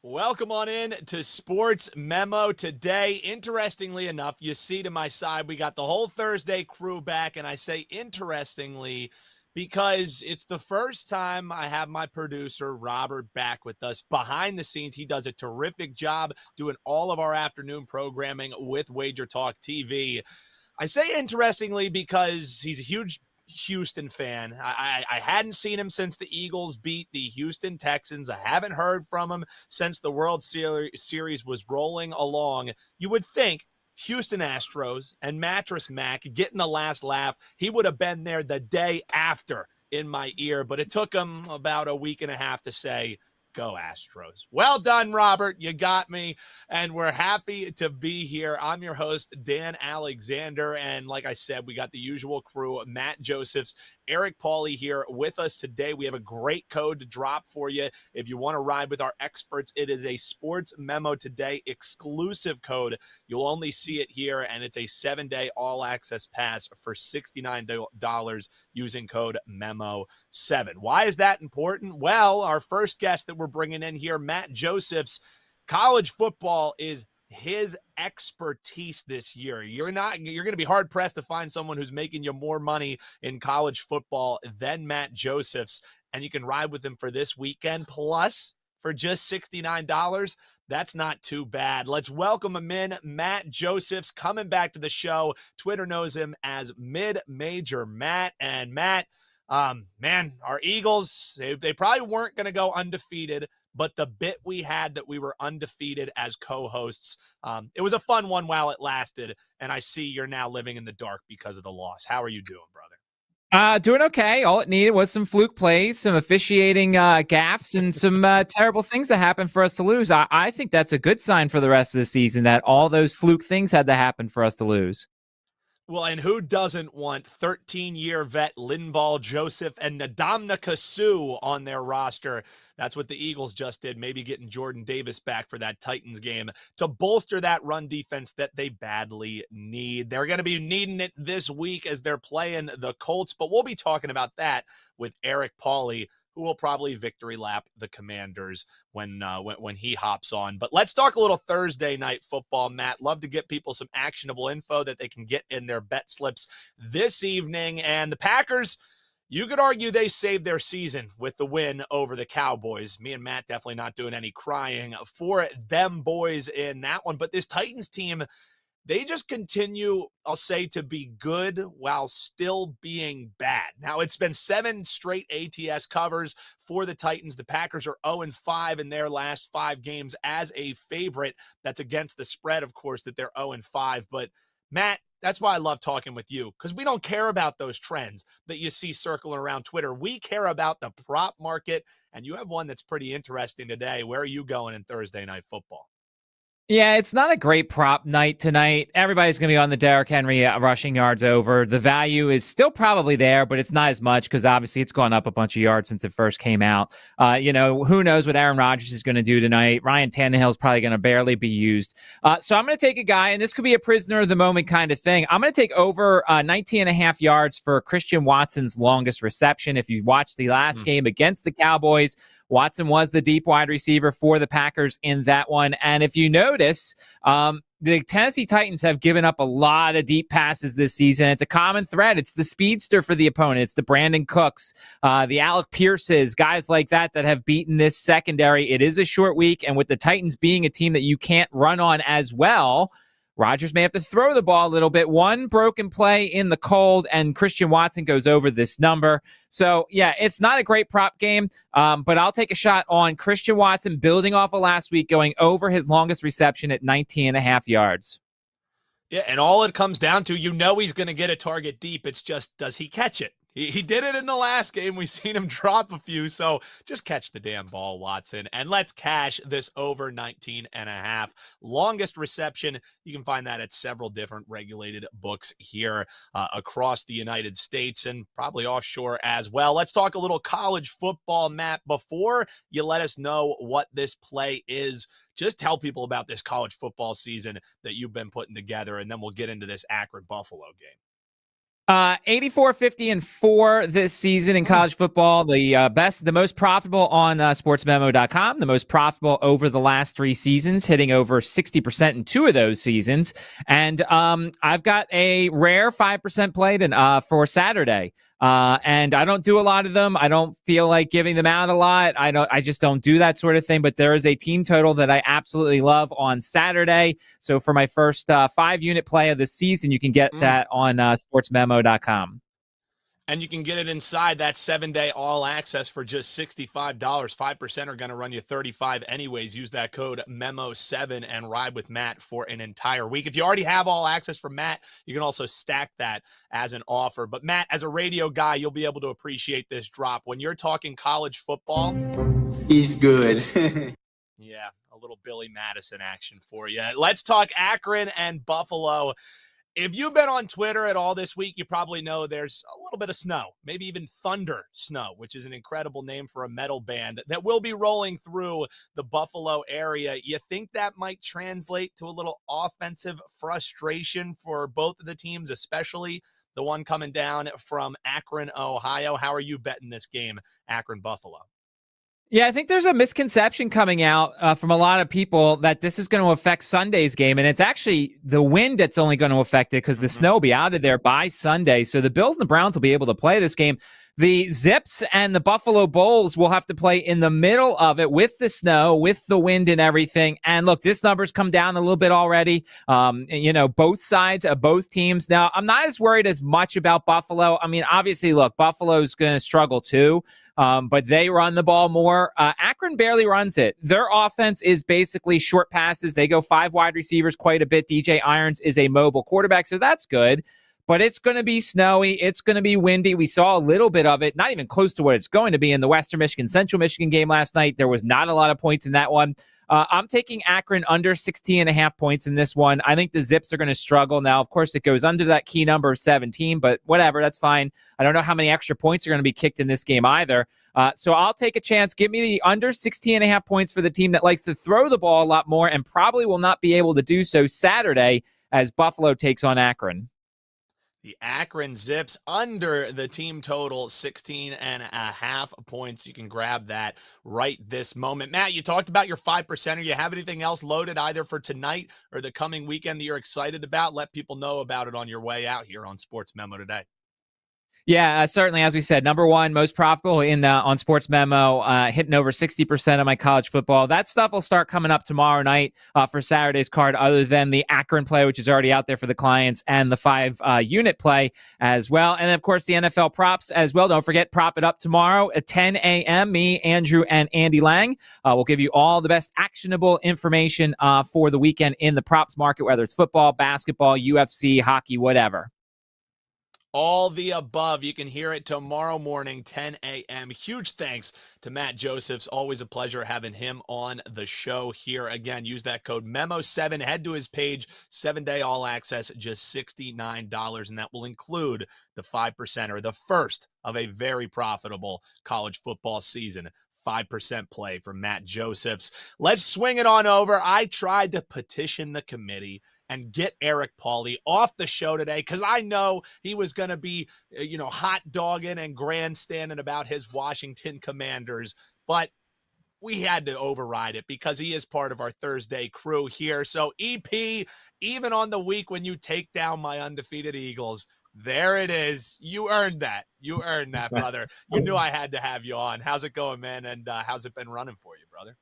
Welcome on in to Sports Memo Today. Interestingly enough, you see to my side, we got the whole Thursday crew back, and I say interestingly because it's the first time I have my producer, Robert, back with us behind the scenes. He does a terrific job doing all of our afternoon programming with Wager Talk TV. I say interestingly because he's a huge Houston fan. I hadn't seen him since the Eagles beat the Houston Texans. I haven't heard from him since the World Series was rolling along. You would think Houston Astros and Mattress Mac getting the last laugh, he would have been there the day after in my ear, but it took him about a week and a half to say, go Astros. Well done, Robert. You got me. And we're happy to be here. I'm your host, Dan Alexander. And like I said, we got the usual crew, Matt Josephs, Eric Pauly here with us today. We have a great code to drop for you. If you want to ride with our experts, it is a Sports Memo Today exclusive code. You'll only see it here, and it's a 7-day all-access pass for $69 using code MEMO7. Why is that important? Well, our first guest that we're bringing in here, Matt Josephs, college football is his expertise this year. You're going to be hard pressed to find someone who's making you more money in college football than Matt Josephs, and you can ride with him for this weekend. Plus, for just $69, that's not too bad. Let's welcome him in. Matt Josephs coming back to the show. Twitter knows him as Mid-Major Matt. And Matt, man, our Eagles, they probably weren't going to go undefeated, but the bit we had that we were undefeated as co-hosts, it was a fun one while it lasted, and I see you're now living in the dark because of the loss. How are you doing, brother? Doing okay. All it needed was some fluke plays, some officiating gaffes, and some terrible things that happened for us to lose. I think that's a good sign for the rest of the season that all those fluke things had to happen for us to lose. Well, and who doesn't want 13-year vet Linval Joseph and Ndamukong Suh on their roster? That's what the Eagles just did, maybe getting Jordan Davis back for that Titans game to bolster that run defense that they badly need. They're going to be needing it this week as they're playing the Colts, but we'll be talking about that with Eric Pauly, who will probably victory lap the Commanders when he hops on. But let's talk a little Thursday night football, Matt. Love to get people some actionable info that they can get in their bet slips this evening. And the Packers, you could argue they saved their season with the win over the Cowboys. Me and Matt definitely not doing any crying for them boys in that one. But this Titans team, they just continue, I'll say, to be good while still being bad. Now, it's been 7 straight ATS covers for the Titans. The Packers are 0-5 in their last 5 games as a favorite. That's against the spread, of course, that they're 0-5. But, Matt, that's why I love talking with you, because we don't care about those trends that you see circling around Twitter. We care about the prop market, and you have one that's pretty interesting today. Where are you going in Thursday Night Football? Yeah, it's not a great prop night tonight. Everybody's going to be on the Derrick Henry rushing yards over. The value is still probably there, but it's not as much because obviously it's gone up a bunch of yards since it first came out. Who knows what Aaron Rodgers is going to do tonight. Ryan Tannehill is probably going to barely be used. So I'm going to take a guy, and this could be a prisoner of the moment kind of thing. I'm going to take over 19.5 yards for Christian Watson's longest reception. If you watched the last game against the Cowboys, Watson was the deep wide receiver for the Packers in that one. And if you notice, the Tennessee Titans have given up a lot of deep passes this season. It's a common thread. It's the speedster for the opponent. It's the Brandon Cooks, the Alec Pierces, guys like that have beaten this secondary. It is a short week, and with the Titans being a team that you can't run on as well, Rodgers may have to throw the ball a little bit. One broken play in the cold, and Christian Watson goes over this number. So, yeah, it's not a great prop game, but I'll take a shot on Christian Watson building off of last week, going over his longest reception at 19.5 yards. Yeah, and all it comes down to, he's going to get a target deep. It's just, does he catch it? He did it in the last game. We've seen him drop a few, so just catch the damn ball, Watson. And let's cash this over 19.5. Longest reception. You can find that at several different regulated books here across the United States and probably offshore as well. Let's talk a little college football, Matt. Before you let us know what this play is, just tell people about this college football season that you've been putting together, and then we'll get into this Akron-Buffalo game. 84, 50, and 4 this season in college football. The most profitable on SportsMemo.com, the most profitable over the last 3 seasons, hitting over 60% in 2 of those seasons. And I've got a rare 5% played for Saturday. And I don't do a lot of them. I don't feel like giving them out a lot. I just don't do that sort of thing. But there is a team total that I absolutely love on Saturday. So for my first 5-unit play of the season, you can get that on SportsMemo.com. And you can get it inside that 7-day all access for just $65. 5% are going to run you $35 anyways. Use that code MEMO7 and ride with Matt for an entire week. If you already have all access from Matt, you can also stack that as an offer. But Matt, as a radio guy, you'll be able to appreciate this drop. When you're talking college football, he's good. Yeah, a little Billy Madison action for you. Let's talk Akron and Buffalo. If you've been on Twitter at all this week, you probably know there's a little bit of snow, maybe even thunder snow, which is an incredible name for a metal band that will be rolling through the Buffalo area. You think that might translate to a little offensive frustration for both of the teams, especially the one coming down from Akron, Ohio? How are you betting this game, Akron-Buffalo? Yeah, I think there's a misconception coming out from a lot of people that this is going to affect Sunday's game. And it's actually the wind that's only going to affect it because the snow will be out of there by Sunday. So the Bills and the Browns will be able to play this game. The Zips and the Buffalo Bulls will have to play in the middle of it with the snow, with the wind and everything. And look, this number's come down a little bit already. Both sides of both teams. Now, I'm not as worried as much about Buffalo. I mean, obviously, look, Buffalo's going to struggle too, but they run the ball more. Akron barely runs it. Their offense is basically short passes. They go 5 wide receivers quite a bit. DJ Irons is a mobile quarterback, so that's good. But it's going to be snowy. It's going to be windy. We saw a little bit of it, not even close to what it's going to be in the Western Michigan, Central Michigan game last night. There was not a lot of points in that one. I'm taking Akron under 16.5 points in this one. I think the Zips are going to struggle. Now, of course, it goes under that key number of 17, but whatever, that's fine. I don't know how many extra points are going to be kicked in this game either. So I'll take a chance. Give me the under 16.5 points for the team that likes to throw the ball a lot more and probably will not be able to do so Saturday as Buffalo takes on Akron. The Akron Zips under the team total, 16.5 points. You can grab that right this moment. Matt, you talked about your 5%. You have anything else loaded either for tonight or the coming weekend that you're excited about? Let people know about it on your way out here on Sports Memo Today. Yeah, certainly. As we said, number one, most profitable on Sports Memo, hitting over 60% of my college football. That stuff will start coming up tomorrow night for Saturday's card, other than the Akron play, which is already out there for the clients, and the 5-unit play as well. And, of course, the NFL props as well. Don't forget, Prop It Up tomorrow at 10 a.m. Me, Andrew, and Andy Lang will give you all the best actionable information for the weekend in the props market, whether it's football, basketball, UFC, hockey, whatever. All the above. You can hear it tomorrow morning, 10 a.m. Huge thanks to Matt Josephs. Always a pleasure having him on the show here. Again, use that code MEMO7. Head to his page, 7-day all access, just $69. And that will include the 5% or the first of a very profitable college football season. 5% play for Matt Josephs. Let's swing it on over. I tried to petition the committee and get Eric Pauly off the show today because I know he was going to be, hot dogging and grandstanding about his Washington Commanders, but we had to override it because he is part of our Thursday crew here. So EP, even on the week when you take down my undefeated Eagles, there it is. You earned that. You earned that, brother. You knew I had to have you on. How's it going, man? And how's it been running for you, brother?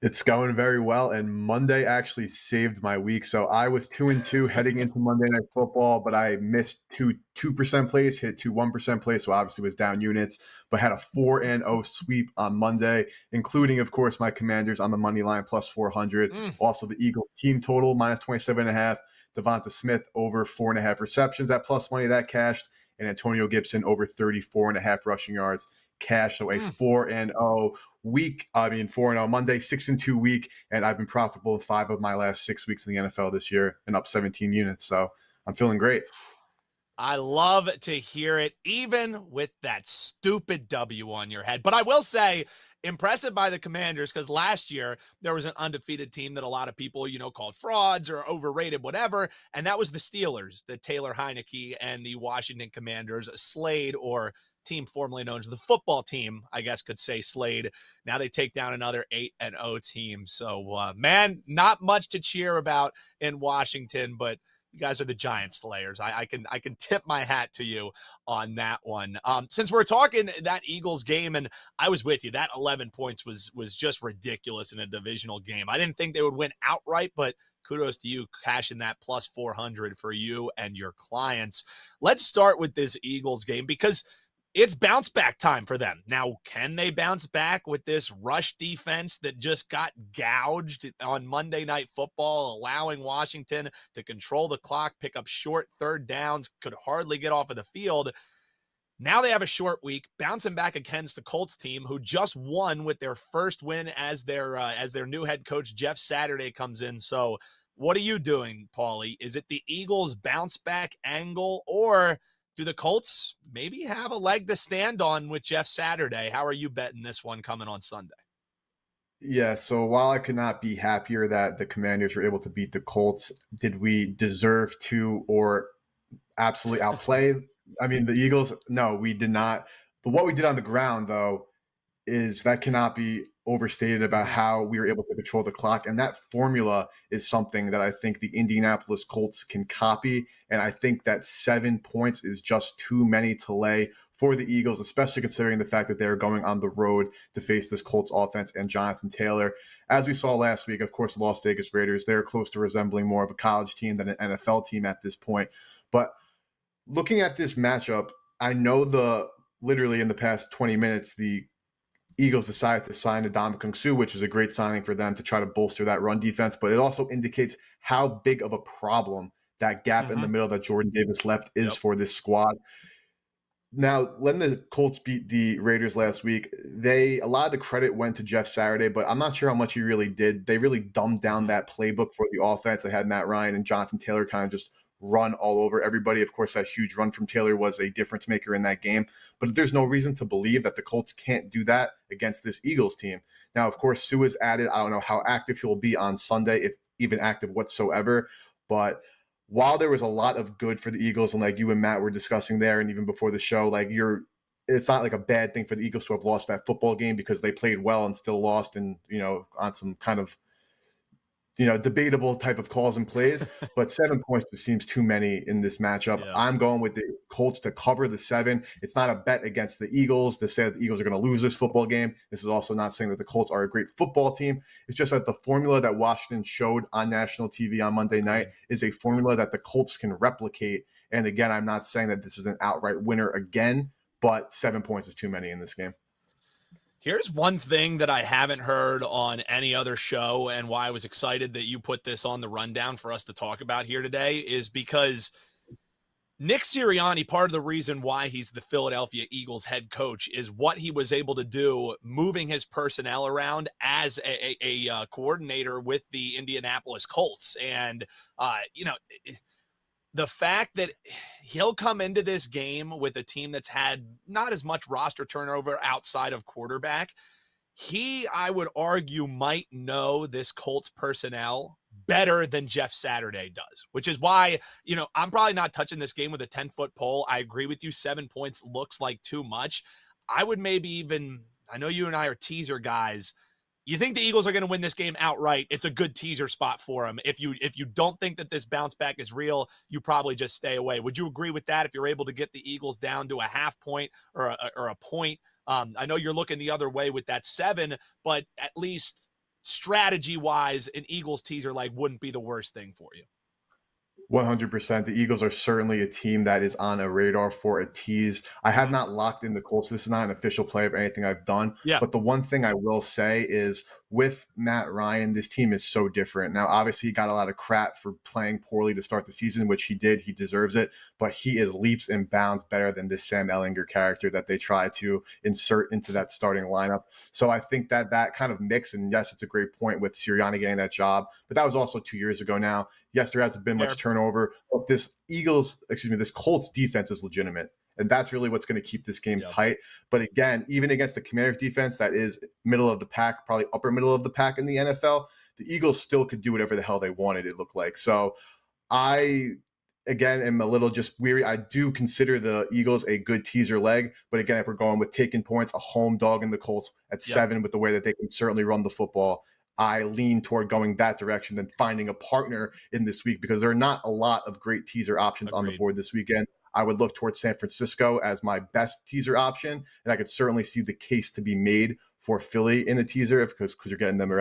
It's going very well, and Monday actually saved my week. So I was 2-2 heading into Monday Night Football, but I missed 2% plays, hit 1% plays, so obviously was down units, but had a 4-0 sweep on Monday, including, of course, my Commanders on the money line plus 400. Also, the Eagles team total minus 27.5. Devonta Smith over 4.5 receptions at plus money, that cashed, and Antonio Gibson over 34.5 rushing yards, cash. So a 4-0 week. 4-0 Monday, 6-2 week, and I've been profitable in 5 of my last 6 weeks in the NFL this year and up 17 units. So I'm feeling great. I love to hear it, even with that stupid W on your head. But I will say, impressive by the Commanders, because last year there was an undefeated team that a lot of people, called frauds or overrated, whatever. And that was the Steelers, the Taylor Heineke and the Washington Commanders slayed, or team formerly known as the football team, I guess could say slayed. Now they take down another 8-0 team. So, man, not much to cheer about in Washington, but you guys are the giant slayers. I can tip my hat to you on that one. Since we're talking that Eagles game, and I was with you, that 11 points was just ridiculous in a divisional game. I didn't think they would win outright, but kudos to you cashing that plus 400 for you and your clients. Let's start with this Eagles game because it's bounce back time for them. Now, can they bounce back with this rush defense that just got gouged on Monday Night Football, allowing Washington to control the clock, pick up short third downs, could hardly get off of the field? Now they have a short week, bouncing back against the Colts team, who just won with their first win as their new head coach, Jeff Saturday, comes in. So what are you doing, Pauly? Is it the Eagles bounce back angle, or do the Colts maybe have a leg to stand on with Jeff Saturday? How are you betting this one coming on Sunday? Yeah, so while I could not be happier that the Commanders were able to beat the Colts, did we deserve to or absolutely outplay? I mean, the Eagles, no, we did not. But what we did on the ground, though, is that cannot be overstated about how we were able to control the clock. And that formula is something that I think the Indianapolis Colts can copy. And I think that 7 points is just too many to lay for the Eagles, especially considering the fact that they're going on the road to face this Colts offense and Jonathan Taylor. As we saw last week, of course, the Las Vegas Raiders, they're close to resembling more of a college team than an NFL team at this point. But looking at this matchup, I know literally in the past 20 minutes, the Eagles decided to sign Ndamukong Suh, which is a great signing for them to try to bolster that run defense. But it also indicates how big of a problem that gap in the middle that Jordan Davis left is for this squad. Now, when the Colts beat the Raiders last week, a lot of the credit went to Jeff Saturday, but I'm not sure how much he really did. They really dumbed down that playbook for the offense. They had Matt Ryan and Jonathan Taylor kind of just run all over everybody. Of course, that huge run from Taylor was a difference maker in that game, but there's no reason to believe that the Colts can't do that against this Eagles team. Now, of course, Suh is added. I don't know how active he'll be on Sunday, if even active whatsoever, but while there was a lot of good for the Eagles, and like you and Matt were discussing there, and even before the show, it's not like a bad thing for the Eagles to have lost that football game because they played well and still lost, and on some kind of debatable type of calls and plays. But 7 points just seems too many in this matchup. Yeah. I'm going with the Colts to cover the 7. It's not a bet against the Eagles to say that the Eagles are going to lose this football game. This is also not saying that the Colts are a great football team. It's just that the formula that Washington showed on national TV on Monday night is a formula that the Colts can replicate. And again, I'm not saying that this is an outright winner again, but 7 points is too many in this game. Here's one thing that I haven't heard on any other show, and why I was excited that you put this on the rundown for us to talk about here today, is because Nick Sirianni, part of the reason why he's the Philadelphia Eagles head coach is what he was able to do moving his personnel around as a coordinator with the Indianapolis Colts. And, the fact that he'll come into this game with a team that's had not as much roster turnover outside of quarterback, I would argue, might know this Colts personnel better than Jeff Saturday does, which is why, I'm probably not touching this game with a 10-foot pole. I agree with you. 7 points looks like too much. I would maybe even, I know you and I are teaser guys. You think the Eagles are going to win this game outright, it's a good teaser spot for them. If you don't think that this bounce back is real, you probably just stay away. Would you agree with that if you're able to get the Eagles down to a half point or a point? I know you're looking the other way with that 7, but at least strategy-wise, an Eagles teaser wouldn't be the worst thing for you. 100%. The Eagles are certainly a team that is on a radar for a tease. I have not locked in the Colts. This is not an official play of anything I've done. Yeah. But the one thing I will say is with Matt Ryan, this team is so different. Now, obviously, he got a lot of crap for playing poorly to start the season, which he did. He deserves it. But he is leaps and bounds better than this Sam Ellinger character that they try to insert into that starting lineup. So I think that kind of mix, and yes, it's a great point with Sirianni getting that job, but that was also 2 years ago now. Yes, there hasn't been much turnover, but this Colts defense is legitimate. And that's really what's going to keep this game tight. But again, even against the Commanders defense that is middle of the pack, probably upper middle of the pack in the NFL, the Eagles still could do whatever the hell they wanted, it looked like. So I, again, am a little just weary. I do consider the Eagles a good teaser leg. But again, if we're going with taking points, a home dog in the Colts at 7 with the way that they can certainly run the football, I lean toward going that direction than finding a partner in this week because there are not a lot of great teaser options on the board this weekend. I would look towards San Francisco as my best teaser option, and I could certainly see the case to be made for Philly in a teaser because you're getting them around